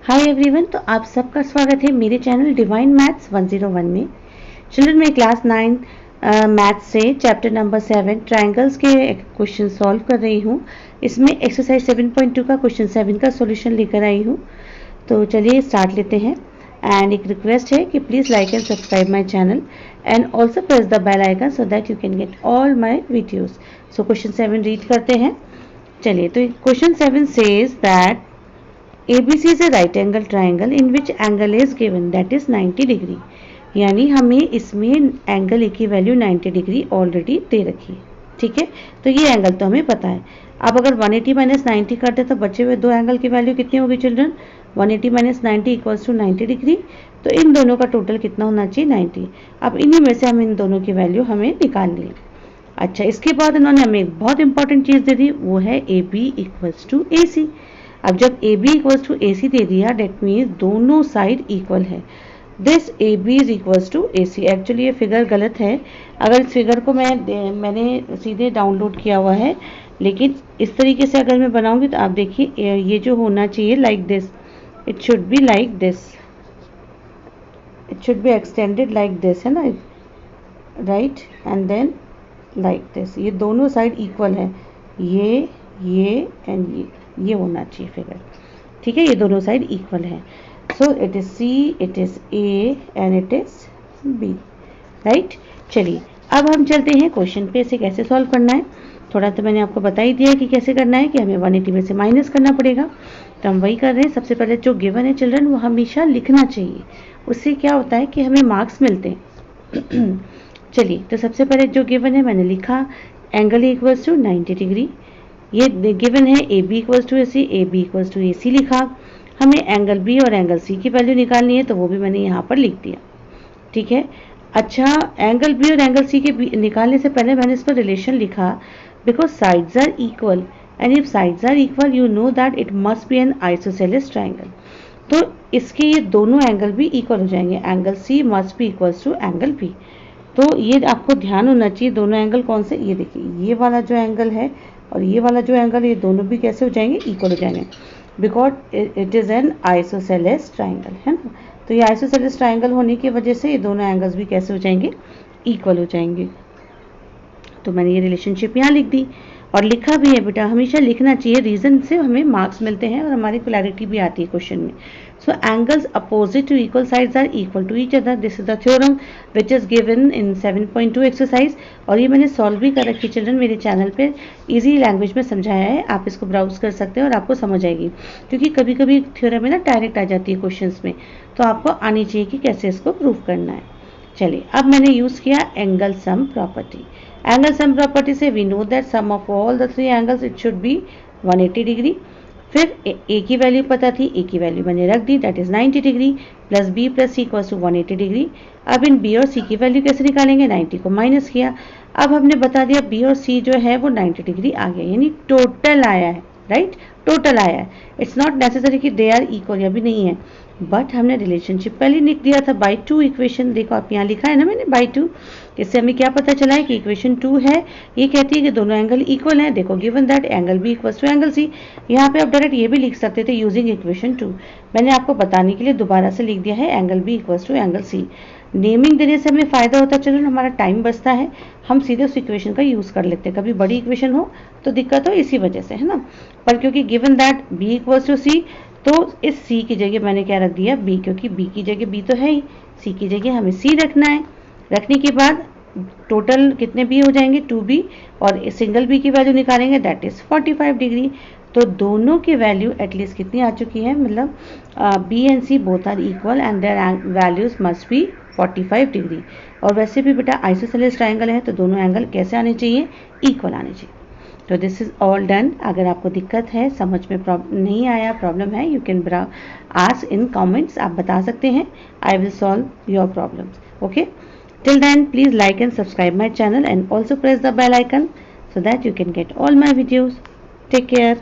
Hi everyone, तो आप सबका स्वागत है मेरे चैनल डिवाइन मैथ्स 101 में। चिल्ड्रन, मैं क्लास 9 मैथ्स से चैप्टर नंबर 7 ट्रायंगल्स के क्वेश्चन सॉल्व कर रही हूँ। इसमें एक्सरसाइज 7.2 का क्वेश्चन 7 का सॉल्यूशन लेकर आई हूँ। तो चलिए स्टार्ट लेते हैं। एंड एक रिक्वेस्ट है कि please like and subscribe my channel and also press the bell icon so that you can get all my videos. So question 7 read करते हैं। चलिए, तो question 7 says that ABC is a right angle triangle in which angle is given, that is 90 degree. यानी हमें इसमें angle A की value 90 degree already दे रखी है। ठीक है, तो ये एंगल तो हमें पता है। अब अगर 180 माइनस 90 करते तो बचे हुए दो एंगल की वैल्यू कितनी होगी children? 180 minus 90 equals to 90 degree. तो इन दोनों का टोटल कितना होना चाहिए? 90। अब इन्हीं में से हम इन दोनों की वैल्यू हमें निकालनी है। अच्छा, इसके बाद इन्होंने हमें एक बहुत इंपॉर्टेंट चीज़ दे दी, वो है AB इक्वल्स टू AC। अब जब AB इक्वल्स टू AC दे दिया, डेट मीन्स दोनों साइड इक्वल है। This AB is equals to AC। Actually ये फिगर गलत है। अगर इस फिगर को मैंने सीधे डाउनलोड किया हुआ है, लेकिन इस तरीके से अगर मैं बनाऊंगी तो आप देखिए ये जो होना चाहिए like this, it should be like this, it should be extended like this, है ना, right, and then like this. ये दोनों साइड इक्वल है, ये एंड ये होना चाहिए फिगर। ठीक है, ये दोनों साइड इक्वल है। So it is C, it is A and it is B, right. चलिए, अब हम चलते हैं क्वेश्चन पे। इसे कैसे सॉल्व करना है थोड़ा तो मैंने आपको बता ही दिया है कि कैसे करना है, कि हमें 180 में से माइनस करना पड़ेगा। तो हम वही कर रहे हैं। सबसे पहले जो गिवन है चिल्ड्रन, वो हमेशा लिखना चाहिए। उससे क्या होता है कि हमें मार्क्स मिलते हैं। चलिए, तो सबसे पहले जो गिवन है मैंने लिखा, एंगल इक्वल्स टू 90 डिग्री। ये गिवन है AB equals to AC, AB equals to AC लिखा। हमें एंगल B और एंगल C की वैल्यू निकालनी है, तो वो भी मैंने यहाँ पर लिख दिया। ठीक है। अच्छा, एंगल B और एंगल C के निकालने से पहले मैंने इस पर रिलेशन लिखा, because sides are equal and if sides are equal you know that it must be an isosceles triangle. तो इसके ये दोनों एंगल भी इक्वल हो जाएंगे। Angle C must be equals to angle B। तो ये आपको ध्यान होना चाहिए, दोनों एंगल कौन से, ये देखिए, ये वाला जो एंगल है और ये वाला जो एंगल, ये दोनों भी कैसे हो जाएंगे? इक्वल हो जाएंगे, because it is an isosceles triangle, है ना। तो ये आइसोसेलेस ट्राइंगल होने की वजह से ये दोनों एंगल्स भी कैसे हो जाएंगे? इक्वल हो जाएंगे। तो मैंने ये रिलेशनशिप यहाँ लिख दी और लिखा भी है। बेटा हमेशा लिखना चाहिए, रीजन से हमें मार्क्स मिलते हैं और हमारी क्लैरिटी भी आती है क्वेश्चन में। So angles opposite to equal sides are equal to each other. This is the theorem which is given in 7.2 exercise. और ये मैंने सॉल्व भी कर रखी चिल्ड्रन, मेरे चैनल पे इजी लैंग्वेज में समझाया है। आप इसको ब्राउज कर सकते हैं और आपको समझ आएगी, क्योंकि कभी कभी थ्योरम में ना डायरेक्ट आ जाती है क्वेश्चन में, तो आपको आनी चाहिए कि कैसे इसको प्रूव करना है। चलिए, अब मैंने यूज़ किया angle sum property. Angle sum property से we know that sum of all the three angles it should be 180 degree. फिर ए की वैल्यू पता थी, ए की वैल्यू मैंने रख दी, that is 90 degree, plus B plus C equals to 180 degree. अब इन B और C की वैल्यू कैसे निकालेंगे? 90 को माइनस किया। अब हमने बता दिया B और C जो है वो 90 डिग्री आ गया, यानी टोटल आया है, राइट, टोटल आया है। इट्स नॉट नेसेसरी कि दे आर इक्वल, या भी नहीं है, बट हमने रिलेशनशिप पहले लिख दिया था बाई 2 इक्वेशन। देखो आप यहाँ लिखा है ना मैंने बाई 2। इससे हमें क्या पता चला है कि इक्वेशन 2 है, ये कहती है कि दोनों एंगल इक्वल हैं। देखो given that angle B equals to angle C। यहाँ पे आप डायरेक्ट ये भी लिख सकते थे यूजिंग इक्वेशन 2। मैंने आपको बताने के लिए दोबारा से लिख दिया है angle B equals to angle C। Naming देने से हमें फ़ायदा होता है, चलो हमारा टाइम बचता है, हम सीधे उस इक्वेशन का यूज़ कर लेते हैं। कभी बड़ी इक्वेशन हो तो दिक्कत हो इसी वजह से, है ना। पर क्योंकि given that B equals to C, तो इस C की जगह मैंने क्या रख दिया? B, क्योंकि B की जगह B तो है ही, C की जगह हमें C रखना है। रखने के बाद टोटल कितने B हो जाएंगे? 2B, और सिंगल B की वैल्यू निकालेंगे, दैट इज़ 45 डिग्री। तो दोनों की वैल्यू एटलीस्ट कितनी आ चुकी है? मतलब B and C both are equal and their values must be 45 degree. और वैसे भी बेटा आइसोसेलेस ट्राइंगल है, तो दोनों एंगल कैसे आने चाहिए? इक्वल आने चाहिए। तो दिस इज ऑल डन। अगर आपको दिक्कत है, समझ में नहीं आया, प्रॉब्लम है, you can ask in comments, आप बता सकते हैं। I will solve your problems. Okay, till then please like and subscribe my channel and also press the bell icon so that you can get all my videos. Take care.